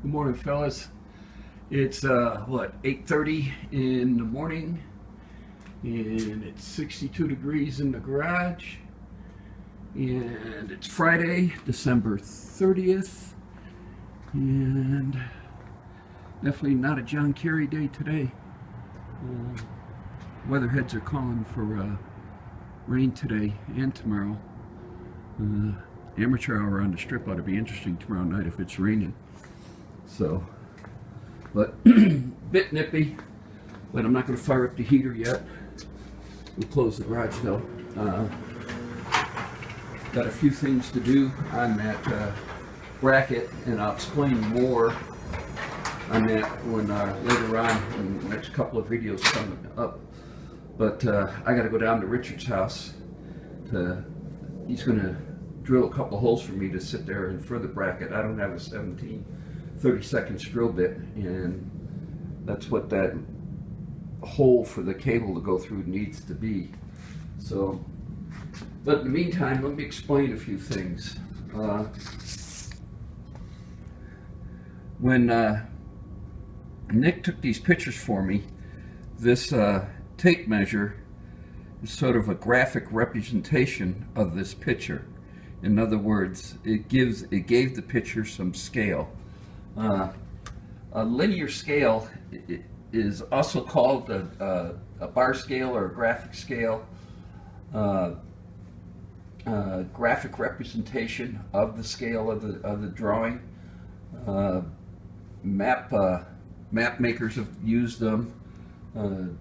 Good morning, fellas. It's what, 8:30 in the morning, and it's 62 degrees in the garage, and it's Friday, December 30th, and definitely not a John Kerry day today. Weatherheads are calling for rain today and tomorrow. Amateur hour on the strip ought to be interesting tomorrow night if it's raining. So, but bit nippy, but I'm not going to fire up the heater yet. We'll close the garage though. Got a few things to do on that bracket, and I'll explain more on that when later on in the next couple of videos coming up. But I got to go down to Richard's house. He's going to drill a couple holes for me to sit there and for the bracket. I don't have a 30-second drill bit, and that's what that hole for the cable to go through needs to be. So, but in the meantime, let me explain a few things. When Nick took these pictures for me, this tape measure is sort of a graphic representation of this picture. In other words, it gave the picture some scale. A linear scale is also called a bar scale or a graphic scale. Graphic representation of the scale of the drawing. Map makers have used them.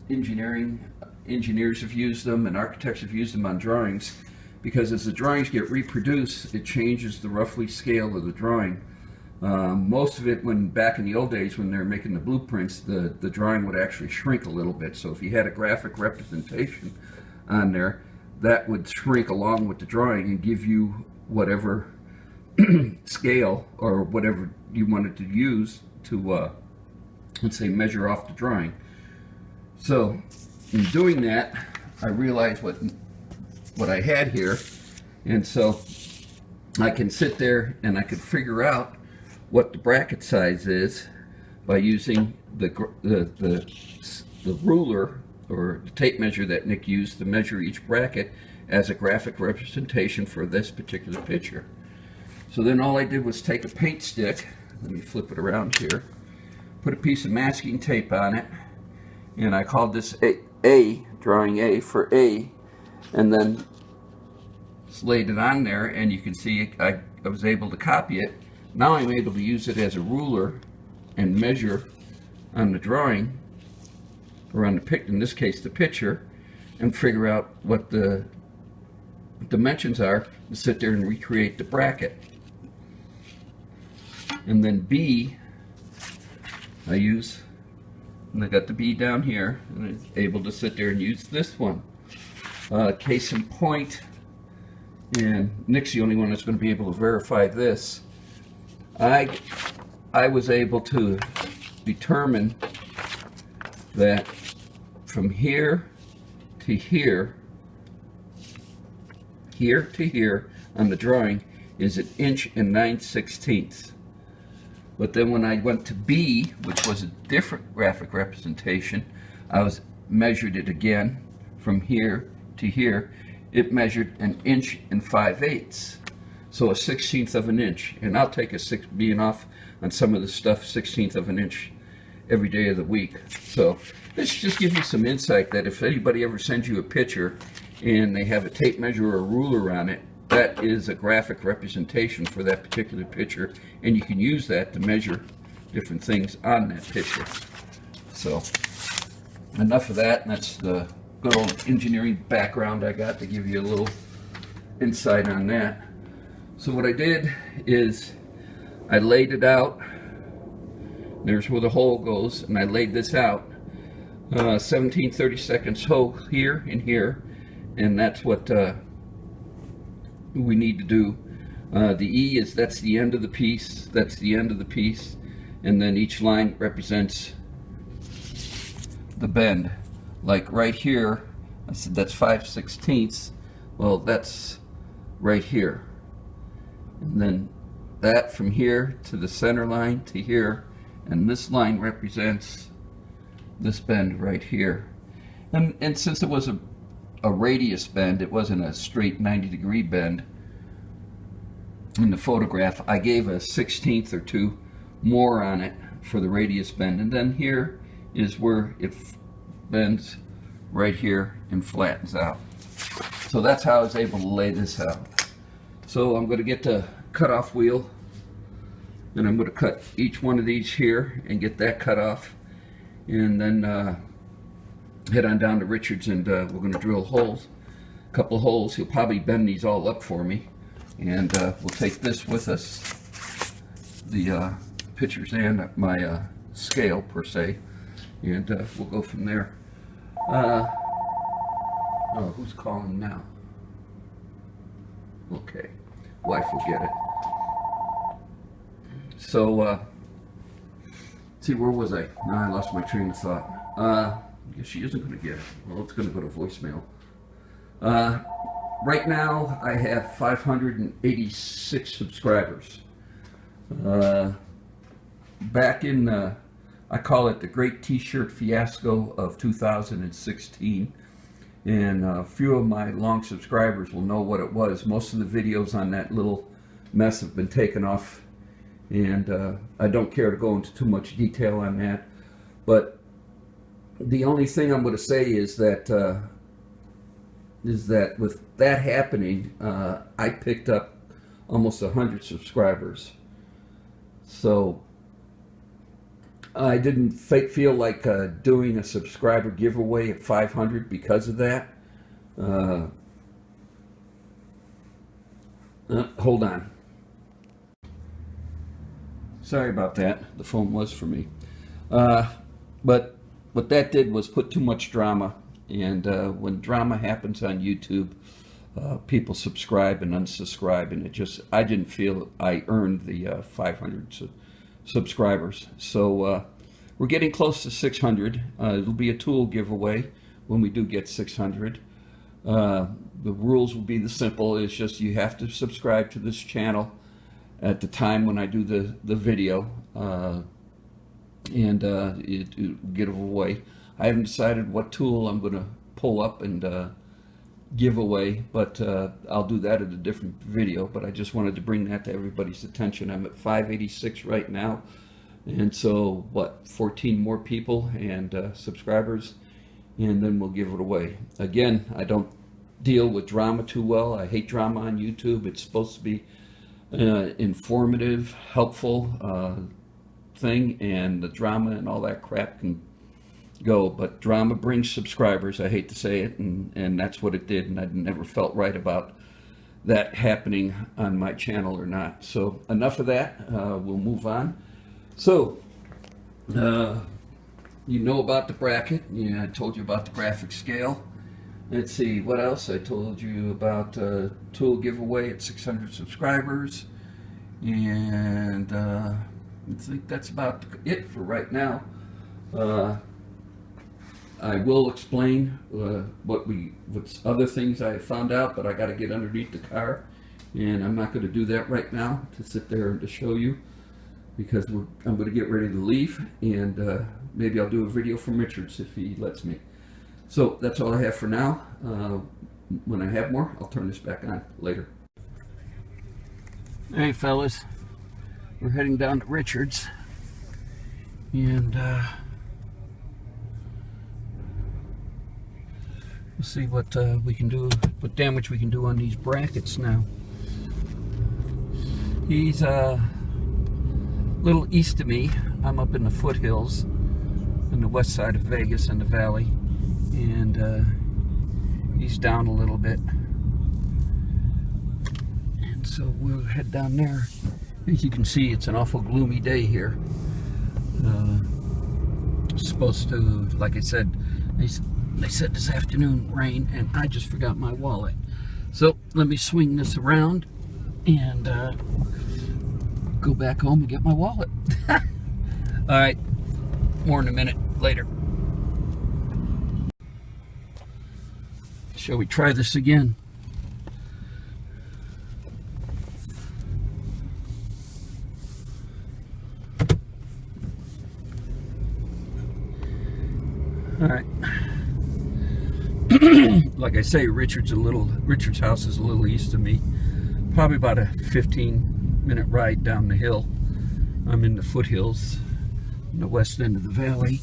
Engineers have used them, and architects have used them on drawings, because as the drawings get reproduced, it changes the roughly scale of the drawing. Most of it, when back in the old days when they were making the blueprints, the drawing would actually shrink a little bit. So if you had a graphic representation on there, that would shrink along with the drawing and give you whatever scale or whatever you wanted to use to, let's say, measure off the drawing. So in doing that, I realized what I had here, and so I can sit there and I could figure out what the bracket size is by using the ruler or the tape measure that Nick used to measure each bracket as a graphic representation for this particular picture. So then all I did was take a paint stick, let me flip it around here, put a piece of masking tape on it, and I called this A, drawing A for A, and then laid it on there, and you can see I was able to copy it. Now I'm able to use it as a ruler and measure on the drawing, or on the in this case the picture, and figure out what the dimensions are to sit there and recreate the bracket. And then B, I use, and I got the B down here, and I'm able to sit there and use this one. Case in point, and Nick's the only one that's going to be able to verify this. I was able to determine that from here to here, to here on the drawing is 1 9/16 inches. But then when I went to B, which was a different graphic representation, I measured it again from here to here. It measured 1 5/8 inches. So a 1/16 of an inch, and I'll take being off on some of the stuff, 1/16 of an inch every day of the week. So this just gives you some insight that if anybody ever sends you a picture and they have a tape measure or a ruler on it, that is a graphic representation for that particular picture, and you can use that to measure different things on that picture. So enough of that, and that's the good old engineering background I got to give you a little insight on that. So what I did is I laid it out. There's where the hole goes, and I laid this out. 17 30-second hole here and here, and that's what we need to do. The E is, that's the end of the piece, that's the end of the piece, and then each line represents the bend. Like right here, I said that's 5/16. Well, that's right here. And then that from here to the center line to here, and this line represents this bend right here. And since it was a radius bend, it wasn't a straight 90-degree bend in the photograph, I gave a 1/16 or 2 more on it for the radius bend, and then here is where it bends right here and flattens out. So that's how I was able to lay this out. So I'm going to get the cutoff wheel, and I'm going to cut each one of these here and get that cut off, and then head on down to Richard's, and we're going to drill holes, a couple of holes. He'll probably bend these all up for me, and we'll take this with us, the pictures and my scale per se, and we'll go from there. Oh, who's calling now? Okay, wife will get it. So, see, where was I? No, I lost my train of thought. I guess she isn't going to get it. Well, it's going to go to voicemail. Right now, I have 586 subscribers. Back in, I call it the Great T-Shirt Fiasco of 2016. And a few of my long subscribers will know what it was. Most of the videos on that little mess have been taken off, and I don't care to go into too much detail on that. But the only thing I'm going to say is that with that happening, I picked up almost 100 subscribers. So I didn't feel like doing a subscriber giveaway at 500 because of that. Hold on. Sorry about that. The phone was for me. But what that did was put too much drama. And when drama happens on YouTube, people subscribe and unsubscribe. And I didn't feel I earned the 500 subscribers. So we're getting close to 600. It'll be a tool giveaway when we do get 600. The rules will be the simple. It's just you have to subscribe to this channel at the time when I do the video, and it'll give away. I haven't decided what tool I'm going to pull up and give away, but I'll do that at a different video. But I just wanted to bring that to everybody's attention. I'm at 586 right now, and so what, 14 more people and subscribers, and then we'll give it away. Again, I don't deal with drama too well. I hate drama on YouTube. It's supposed to be informative, helpful thing, and the drama and all that crap can go, but drama brings subscribers. I hate to say it, and that's what it did, and I never felt right about that happening on my channel or not. So enough of that. We'll move on. So you know about the bracket. Yeah, I told you about the graphic scale. Let's see, what else? I told you about tool giveaway at 600 subscribers, and I think that's about it for right now. I will explain what's other things I found out, but I got to get underneath the car, and I'm not going to do that right now to sit there and to show you, because I'm going to get ready to leave, and maybe I'll do a video from Richard's if he lets me. So that's all I have for now. When I have more, I'll turn this back on later. Hey fellas, we're heading down to Richard's, and we'll see what we can do, what damage we can do on these brackets now. He's a little east of me. I'm up in the foothills in the west side of Vegas in the valley, and he's down a little bit. And so we'll head down there. As you can see, it's an awful gloomy day here. It's supposed to, like I said, they said this afternoon rain, and I just forgot my wallet. So let me swing this around and go back home and get my wallet. All right, more in a minute later. Shall we try this again? I say, Richard's house is a little east of me. Probably about a 15-minute ride down the hill. I'm in the foothills, in the west end of the valley.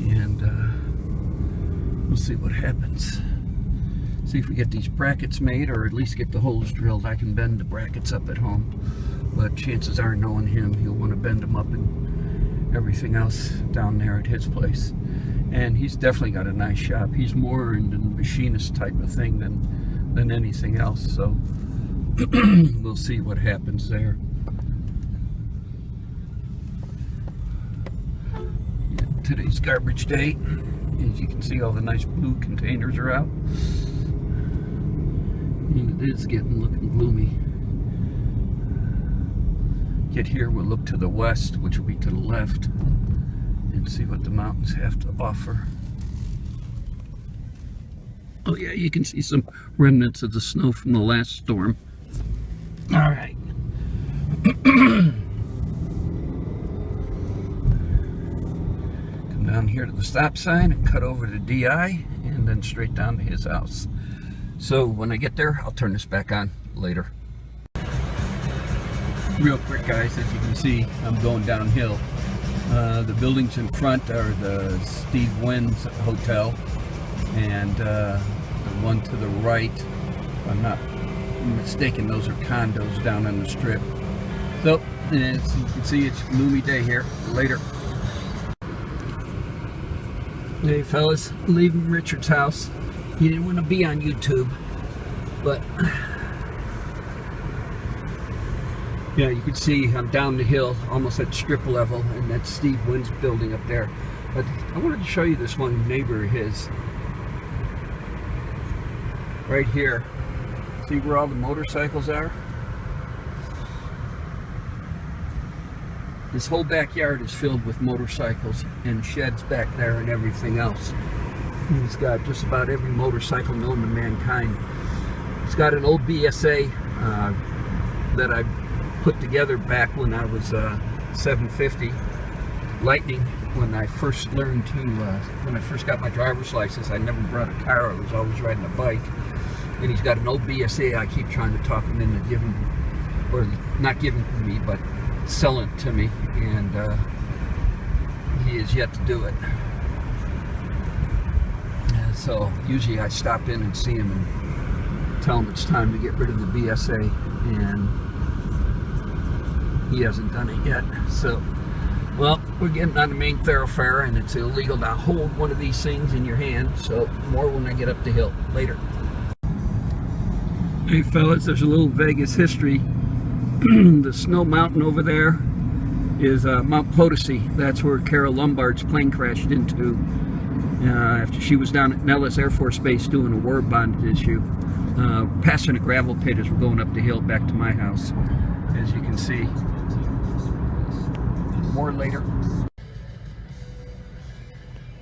And we'll see what happens. See if we get these brackets made, or at least get the holes drilled. I can bend the brackets up at home, but chances are, knowing him, he'll want to bend them up and everything else down there at his place. And he's definitely got a nice shop. He's more in the machinist type of thing than anything else, so we'll see what happens there. Yeah, today's garbage day. As you can see, all the nice blue containers are out. And it is looking gloomy. Get here, we'll look to the west, which will be to the left, and see what the mountains have to offer. Oh yeah, you can see some remnants of the snow from the last storm. All right. Come down here to the stop sign and cut over to DI, and then straight down to his house. So when I get there, I'll turn this back on later. Real quick, guys, as you can see, I'm going downhill. The buildings in front are the Steve Wynn's Hotel, and the one to the right, if I'm not mistaken, those are condos down on the strip. So, as you can see, it's a gloomy day here. Later. Hey fellas, leaving Richard's house. He didn't want to be on YouTube, but yeah, you can see I'm down the hill, almost at strip level, and that's Steve Wynn's building up there. But I wanted to show you this one neighbor of his. Right here. See where all the motorcycles are? His whole backyard is filled with motorcycles and sheds back there and everything else. He's got just about every motorcycle known to mankind. He's got an old BSA that I put together back when I was 750 Lightning. When I first learned to, when I first got my driver's license, I never brought a car. I was always riding a bike. And he's got an old BSA. I keep trying to talk him into giving, or not giving to me, but selling it to me. And he has yet to do it. So usually I stop in and see him and tell him it's time to get rid of the BSA, and he hasn't done it yet. So, well, we're getting on the main thoroughfare, and it's illegal to hold one of these things in your hand. So more when I get up the hill. Later. Hey fellas, there's a little Vegas history. The snow mountain over there is Mount Potosi. That's where Carol Lombard's plane crashed into after she was down at Nellis Air Force Base doing a war bond issue. Passing a gravel pit as we're going up the hill back to my house, as you can see. More later.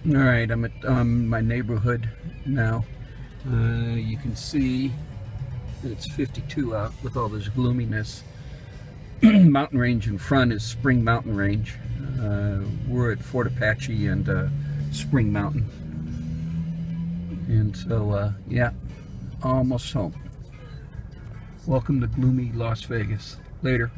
Alright, I'm at my neighborhood now. You can see it's 52 out with all this gloominess. Mountain range in front is Spring Mountain Range. We're at Fort Apache and Spring Mountain. And so, yeah, almost home. Welcome to gloomy Las Vegas. Later.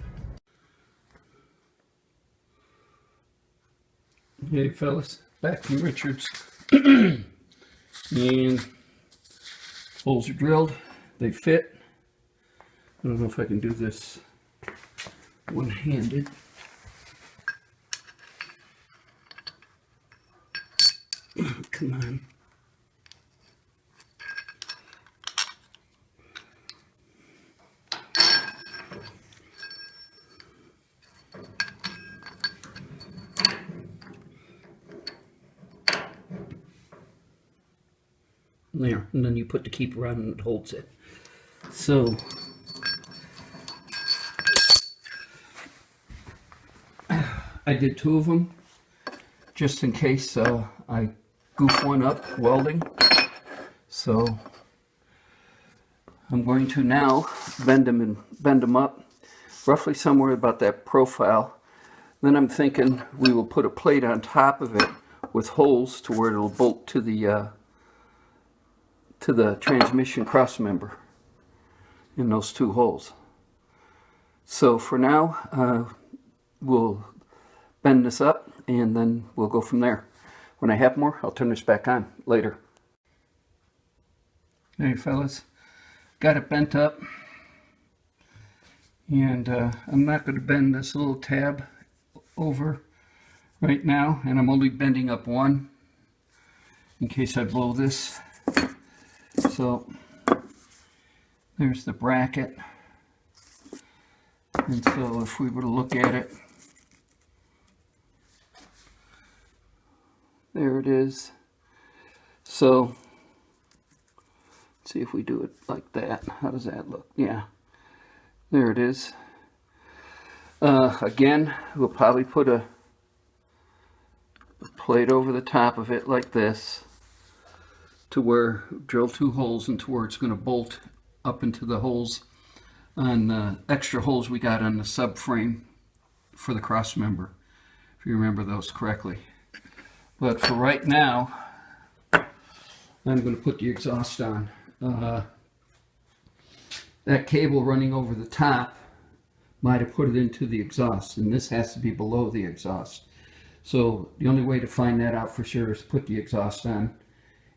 Hey fellas, back from Richard's. And holes are drilled. They fit. I don't know if I can do this one-handed. Come on. There, and then you put the keeper on and it holds it. So I did 2 of them just in case I goof one up welding. So I'm going to now bend them up roughly somewhere about that profile. Then I'm thinking we will put a plate on top of it with holes to where it'll bolt to the transmission cross member in those 2 holes. So for now, we'll bend this up and then we'll go from there. When I have more, I'll turn this back on later. Hey fellas, got it bent up, and I'm not going to bend this little tab over right now, and I'm only bending up one in case I blow this. So there's the bracket, and so if we were to look at it, there it is. So let's see if we do it like that. How does that look? Yeah, there it is. Again, we'll probably put a plate over the top of it like this, to where drill 2 holes into where it's going to bolt up into the holes on the extra holes we got on the subframe for the cross member, if you remember those correctly. But for right now, I'm going to put the exhaust on. That cable running over the top might have put it into the exhaust, and this has to be below the exhaust. So the only way to find that out for sure is to put the exhaust on,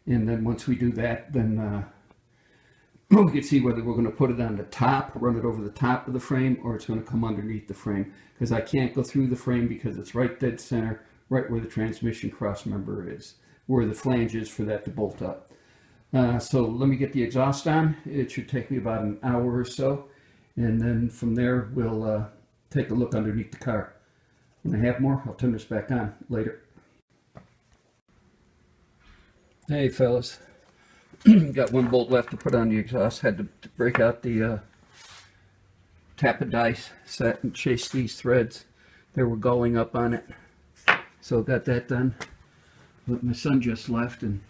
and then once we do that, then we can see whether we're going to put it on the top, run it over the top of the frame, or it's going to come underneath the frame, because I can't go through the frame because it's right dead center, right where the transmission cross member is, where the flange is for that to bolt up. So let me get the exhaust on. It should take me about an hour or so, and then from there we'll take a look underneath the car. When I have more, I'll turn this back on later. Hey fellas, got 1 bolt left to put on the exhaust. Had to break out the tap of dice set and chase these threads. They were going up on it, so got that done. But my son just left, and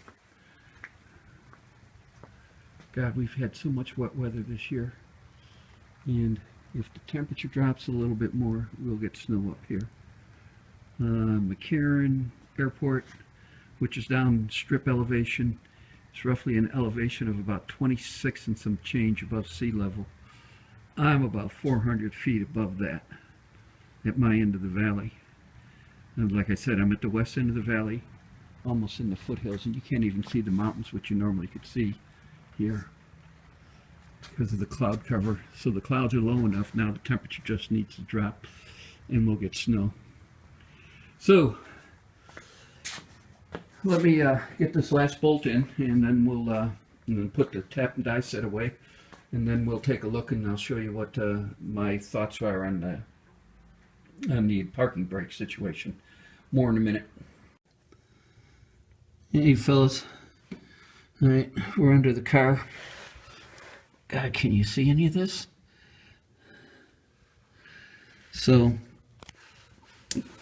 God, we've had so much wet weather this year, and if the temperature drops a little bit more, we'll get snow up here. McCarran Airport, which is down strip elevation, it's roughly an elevation of about 26 and some change above sea level. I'm about 400 feet above that at my end of the valley. And like I said, I'm at the west end of the valley, almost in the foothills, and you can't even see the mountains, which you normally could see here because of the cloud cover. So the clouds are low enough now, the temperature just needs to drop and we'll get snow. So let me get this last bolt in, and then we'll put the tap and die set away, and then we'll take a look, and I'll show you what my thoughts are on the parking brake situation. More in a minute. Hey fellas, all right, we're under the car. God, can you see any of this? So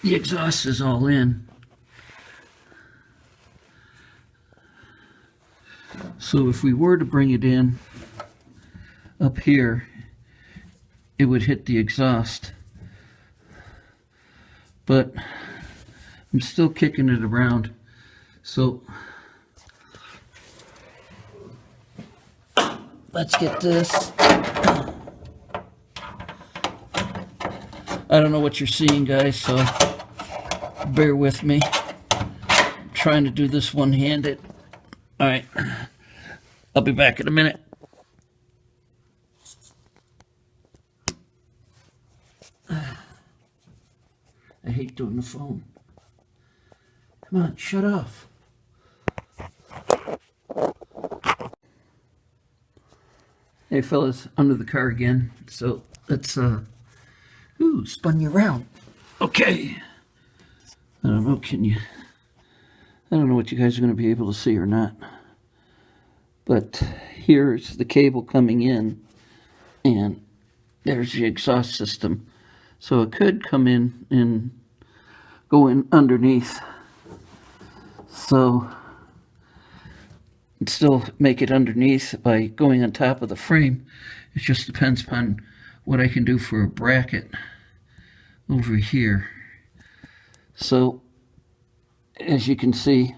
the exhaust is all in. So if we were to bring it in up here, it would hit the exhaust. But I'm still kicking it around. So let's get this. I don't know what you're seeing, guys, so bear with me. I'm trying to do this one-handed. All right, I'll be back in a minute. I hate doing the phone. Come on, shut off. Hey fellas, under the car again. So let's ooh, spun you around. Okay. I don't know, I don't know what you guys are going to be able to see or not. But here's the cable coming in, and there's the exhaust system. So it could come in and go in underneath. So and still make it underneath by going on top of the frame. It just depends upon what I can do for a bracket over here. So as you can see.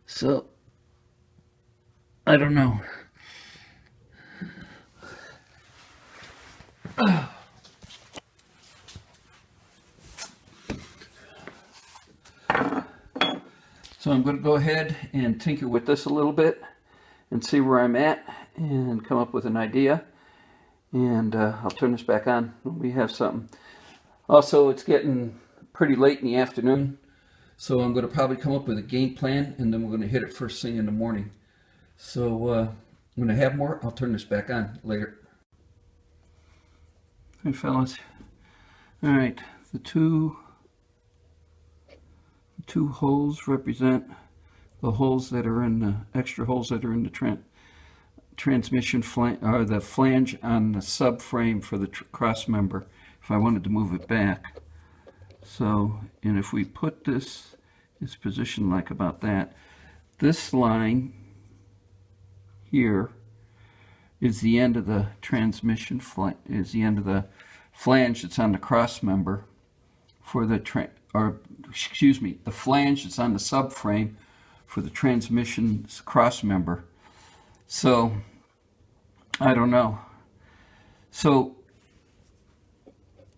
So I don't know. So I'm going to go ahead and tinker with this a little bit and see where I'm at and come up with an idea. And I'll turn this back on when we have something. Also, it's getting pretty late in the afternoon, so I'm going to probably come up with a game plan, and then we're going to hit it first thing in the morning. So when I have more, I'll turn this back on later. Hey fellas, all right, the two holes represent the holes that are in the extra holes that are in the transmission flange, or the flange on the subframe for the cross member if I wanted to move it back. So, and if we put this positioned like about that, this line here is the end of the transmission flange, is the end of the flange that's on the cross member for the the flange that's on the subframe for the transmission cross member. So I don't know. So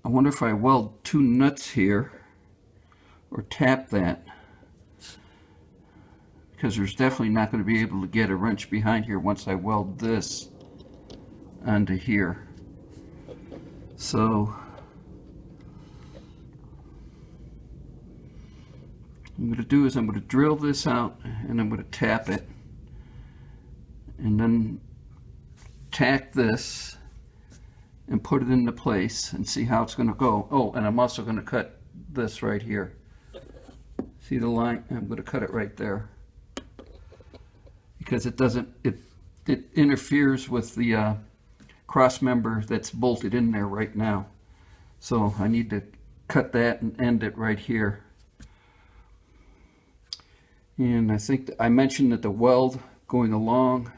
I wonder if I weld two nuts here or tap that, because there's definitely not going to be able to get a wrench behind here once I weld this onto here. So what I'm going to do is I'm going to drill this out and I'm going to tap it and then tack this and put it into place and see how it's going to go. Oh, and I'm also going to cut this right here. See the line? I'm going to cut it right there because it doesn't, it interferes with the cross member that's bolted in there right now. So I need to cut that and end it right here. And I think I mentioned that the weld going along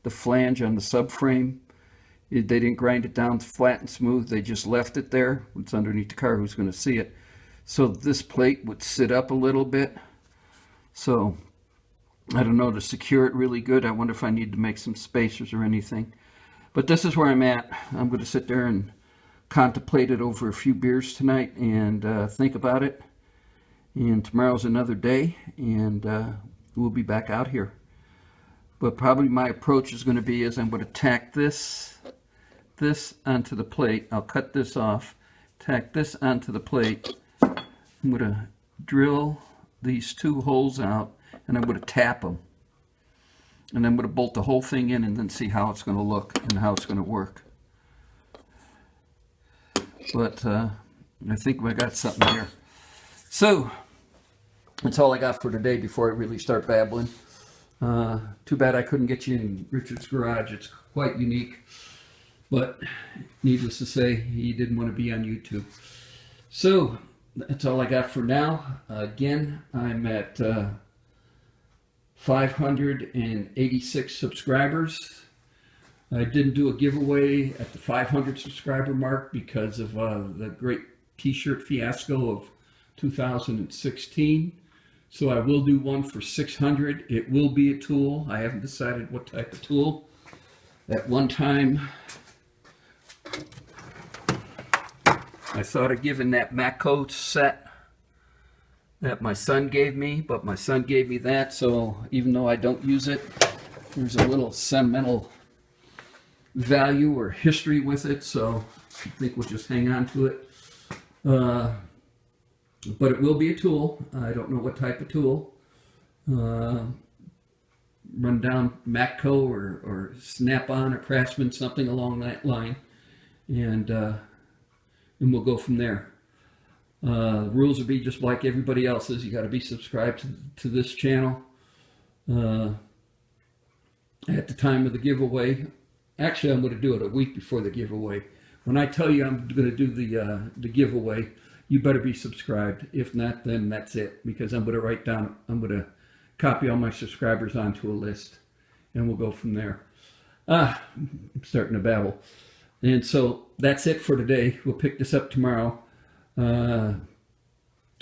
the flange on the subframe, they didn't grind it down flat and smooth, they just left it there. It's underneath the car, who's going to see it? So this plate would sit up a little bit. So I don't know, to secure it really good, I wonder if I need to make some spacers or anything. But this is where I'm at. I'm going to sit there and contemplate it over a few beers tonight and think about it. And tomorrow's another day, and we'll be back out here. But probably my approach is going to be I'm going to tack this onto the plate. I'll cut this off, tack this onto the plate. I'm going to drill these two holes out, and I'm going to tap them. And I'm going to bolt the whole thing in and then see how it's going to look and how it's going to work. But I think we got something here. So that's all I got for today before I really start babbling. Too bad I couldn't get you in Richard's garage. It's quite unique. But needless to say, he didn't want to be on YouTube. So that's all I got for now. Again, I'm at 586 subscribers. I didn't do a giveaway at the 500 subscriber mark because of the great t-shirt fiasco of 2016. So I will do one for 600. It will be a tool. I haven't decided what type of tool. At one time, I thought of giving that Matco set that my son gave me, but my son gave me that, so even though I don't use it, there's a little sentimental value or history with it, so I think we'll just hang on to it. But it will be a tool. I don't know what type of tool. Run down Matco or Snap-on or Craftsman, something along that line, and we'll go from there. The rules will be just like everybody else's. You got to be subscribed to this channel. At the time of the giveaway, actually I'm going to do it a week before the giveaway. When I tell you I'm going to do the giveaway, you better be subscribed. If not, then that's it, because I'm going to write down, I'm going to copy all my subscribers onto a list, and we'll go from there. I'm starting to babble. And so that's it for today. We'll pick this up tomorrow.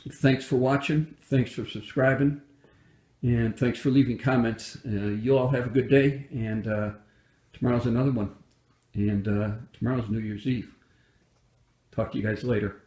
Thanks for watching. Thanks for subscribing. And thanks for leaving comments. You all have a good day. And tomorrow's another one. And tomorrow's New Year's Eve. Talk to you guys later.